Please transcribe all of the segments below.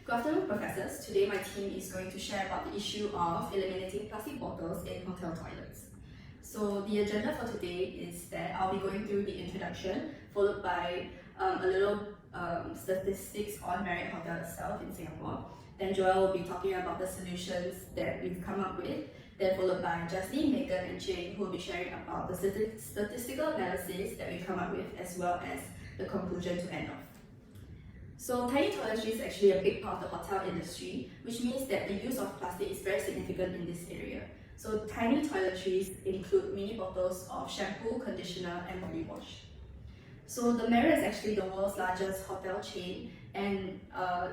Good afternoon, professors. Today my team is going to share about the issue of eliminating plastic bottles in hotel toilets. So the agenda for today is that I'll be going through the introduction, followed by a little statistics on Marriott Hotel itself in Singapore. Then Joel will be talking about the solutions that we've come up with. Then followed by Jasmine, Megan, and Jane, who will be sharing about the statistical analysis that we come up with, as well as the conclusion to end off. So tiny toiletries is actually a big part of the hotel industry, which means that the use of plastic is very significant in this area. So tiny toiletries include mini bottles of shampoo, conditioner, and body wash. So the Marriott is actually the world's largest hotel chain, and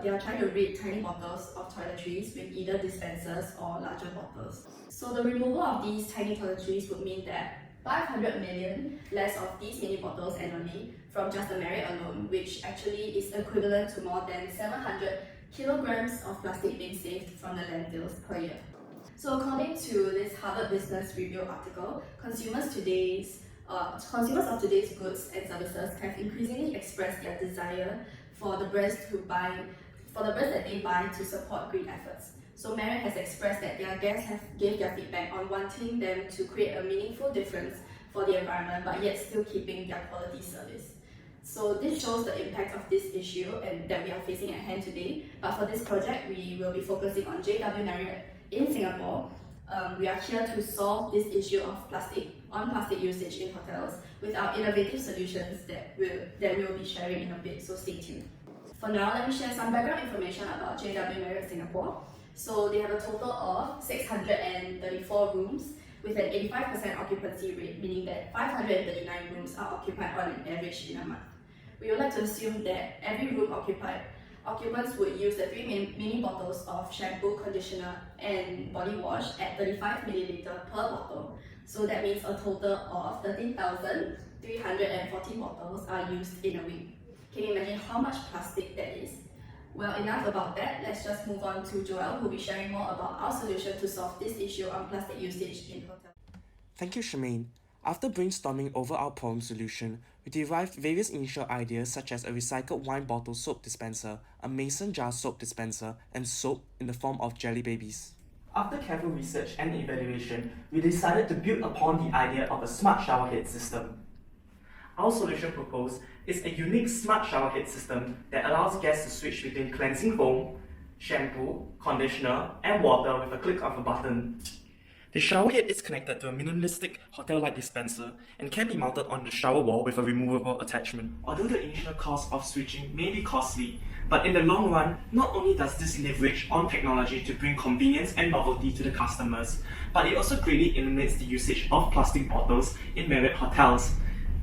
they are trying to rid tiny bottles of toiletries with either dispensers or larger bottles. So the removal of these tiny toiletries would mean that 500 million less of these mini bottles annually from just the Marriott alone, which actually is equivalent to more than 700 kilograms of plastic being saved from the landfills per year. So according to this Harvard Business Review article, consumers of today's goods and services have increasingly expressed their desire for the brands that they buy to support green efforts. So Marriott has expressed that their guests gave their feedback on wanting them to create a meaningful difference for the environment, but yet still keeping their quality service. So this shows the impact of this issue and that we are facing at hand today. But for this project, we will be focusing on JW Marriott in Singapore. We are here to solve this issue of plastic usage in hotels with our innovative solutions that we'll be sharing in a bit, so stay tuned. For now, let me share some background information about JW Marriott Singapore. So they have a total of 634 rooms with an 85% occupancy rate, meaning that 539 rooms are occupied on an average in a month. We would like to assume that every room occupants would use the 3 mini bottles of shampoo, conditioner, and body wash at 35 milliliter per bottle. So that means a total of 13,340 bottles are used in a week. Can you imagine how much plastic that is? Well, enough about that. Let's just move on to Joel, who will be sharing more about our solution to solve this issue on plastic usage in hotels. Thank you, Charmaine. After brainstorming over our problem solution, we derived various initial ideas such as a recycled wine bottle soap dispenser, a mason jar soap dispenser, and soap in the form of jelly babies. After careful research and evaluation, we decided to build upon the idea of a smart shower head system. Our solution proposed is a unique smart shower head system that allows guests to switch between cleansing foam, shampoo, conditioner, and water with a click of a button. The shower head is connected to a minimalistic hotel-like dispenser and can be mounted on the shower wall with a removable attachment. Although the initial cost of switching may be costly, but in the long run, not only does this leverage on technology to bring convenience and novelty to the customers, but it also greatly eliminates the usage of plastic bottles in Marriott hotels.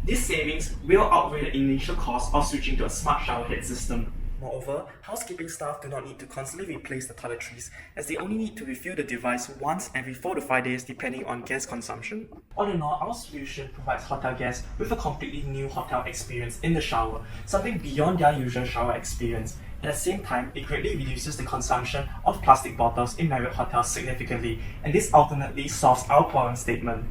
These savings will outweigh the initial cost of switching to a smart shower head system. Moreover, housekeeping staff do not need to constantly replace the toiletries, as they only need to refill the device once every 4 to 5 days depending on guest consumption. All in all, our solution provides hotel guests with a completely new hotel experience in the shower, something beyond their usual shower experience. At the same time, it greatly reduces the consumption of plastic bottles in Marriott hotels significantly, and this ultimately solves our problem statement.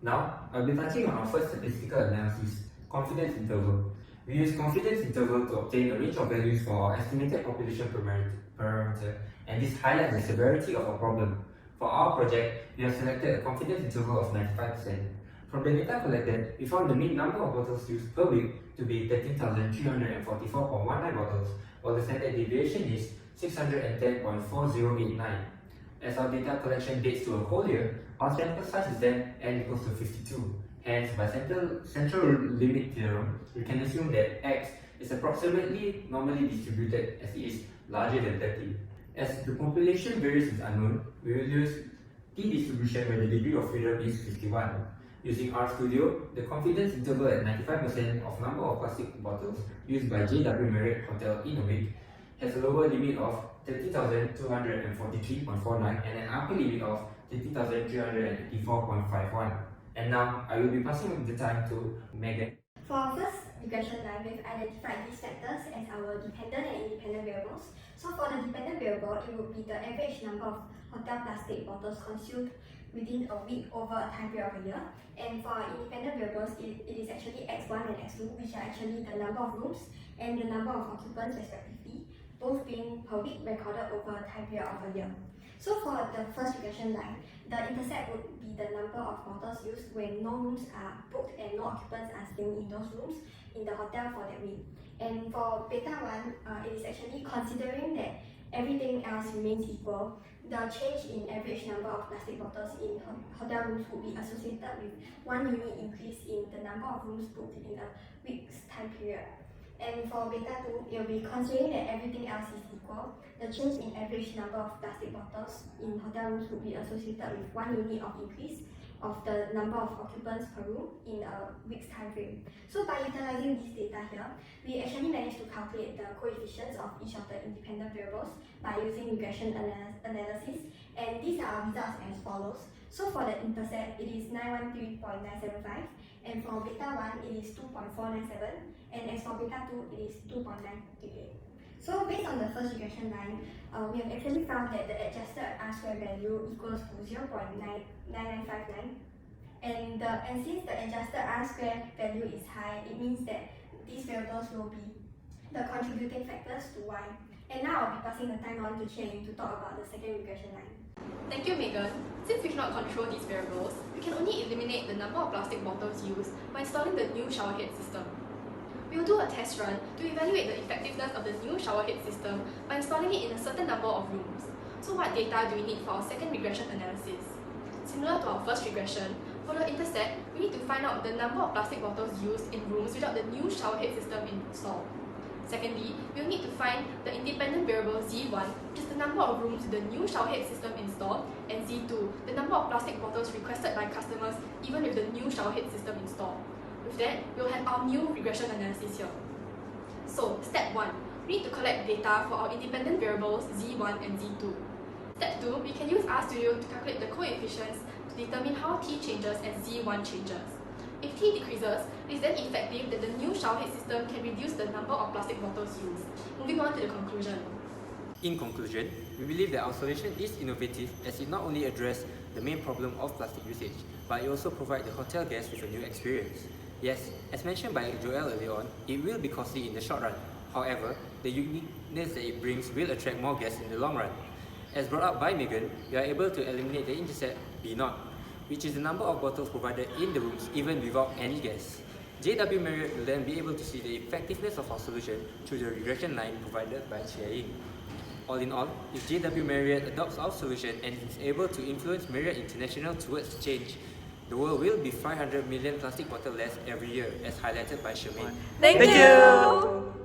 Now, I'll be touching on our first statistical analysis, confidence interval. We use confidence interval to obtain a range of values for our estimated population parameter, and this highlights the severity of our problem. For our project, we have selected a confidence interval of 95%. From the data collected, we found the mean number of bottles used per week to be 13,344.19 bottles, while the standard deviation is 610.4089. As our data collection dates to a whole year, our sample size is then n equals to 52. Hence, by central limit theorem, we can assume that x is approximately normally distributed as it is larger than 30. As the population variance is unknown, we will use t-distribution where the degree of freedom is 51. Using RStudio, the confidence interval at 95% of number of plastic bottles used by JW Marriott Hotel in a week has a lower limit of 30,243.49 and an upper limit of 30,384.51. And now, I will be passing the time to Megan. For our first regression line, we've identified these factors as our dependent and independent variables. So for the dependent variable, it would be the average number of hotel plastic bottles consumed within a week over a time period of a year. And for our independent variables, it is actually x1 and x2, which are actually the number of rooms and the number of occupants respectively. both being per week recorded over a time period of a year. So for the first regression line, the intercept would be the number of bottles used when no rooms are booked and no occupants are staying in those rooms in the hotel for that week. And for beta 1, it is actually considering that everything else remains equal, the change in average number of plastic bottles in hotel rooms would be associated with 1 unit increase in the number of rooms booked in a week's time period. And for beta 2, it will be considering that everything else is equal, the change in average number of plastic bottles in hotel rooms would be associated with 1 unit of increase of the number of occupants per room in a week's time frame. So by utilizing this data here, we actually managed to calculate the coefficients of each of the independent variables by using regression analysis, and these are our results as follows. So for the intercept, it is 913.975, and for beta 1, it is 2.497, and as for beta 2, it is 2.938. So based on the first regression line, we have actually found that the adjusted R-square value equals to 0.9959, and since the adjusted R-square value is high, it means that these variables will be the contributing factors to Y. And now I'll be passing the time on to Qian to talk about the second regression line. Thank you, Megan. Since we cannot control these variables, we can only eliminate the number of plastic bottles used by installing the new showerhead system. We will do a test run to evaluate the effectiveness of the new showerhead system by installing it in a certain number of rooms. So what data do we need for our second regression analysis? Similar to our first regression, for the intercept, we need to find out the number of plastic bottles used in rooms without the new showerhead system installed. Secondly, we will need to find the independent variable Z1, which is the number of rooms with the new showerhead system installed, and Z2, the number of plastic bottles requested by customers even with the new showerhead system installed. With that, we will have our new regression analysis here. So, step 1, we need to collect data for our independent variables Z1 and Z2. Step 2, we can use RStudio to calculate the coefficients to determine how T changes as Z1 changes. If T decreases, it is then effective that the new showerhead system can reduce the number of plastic bottles used. Moving on to the conclusion. In conclusion, we believe that our solution is innovative as it not only addresses the main problem of plastic usage, but it also provides the hotel guests with a new experience. Yes, as mentioned by Joel earlier on, it will be costly in the short run. However, the uniqueness that it brings will attract more guests in the long run. As brought up by Megan, we are able to eliminate the intercept B0, which is the number of bottles provided in the rooms even without any guests. JW Marriott will then be able to see the effectiveness of our solution through the regression line provided by Chia Ying. All in all, if JW Marriott adopts our solution and is able to influence Marriott International towards change, the world will be 500 million plastic bottles less every year, as highlighted by Charmaine. Thank you!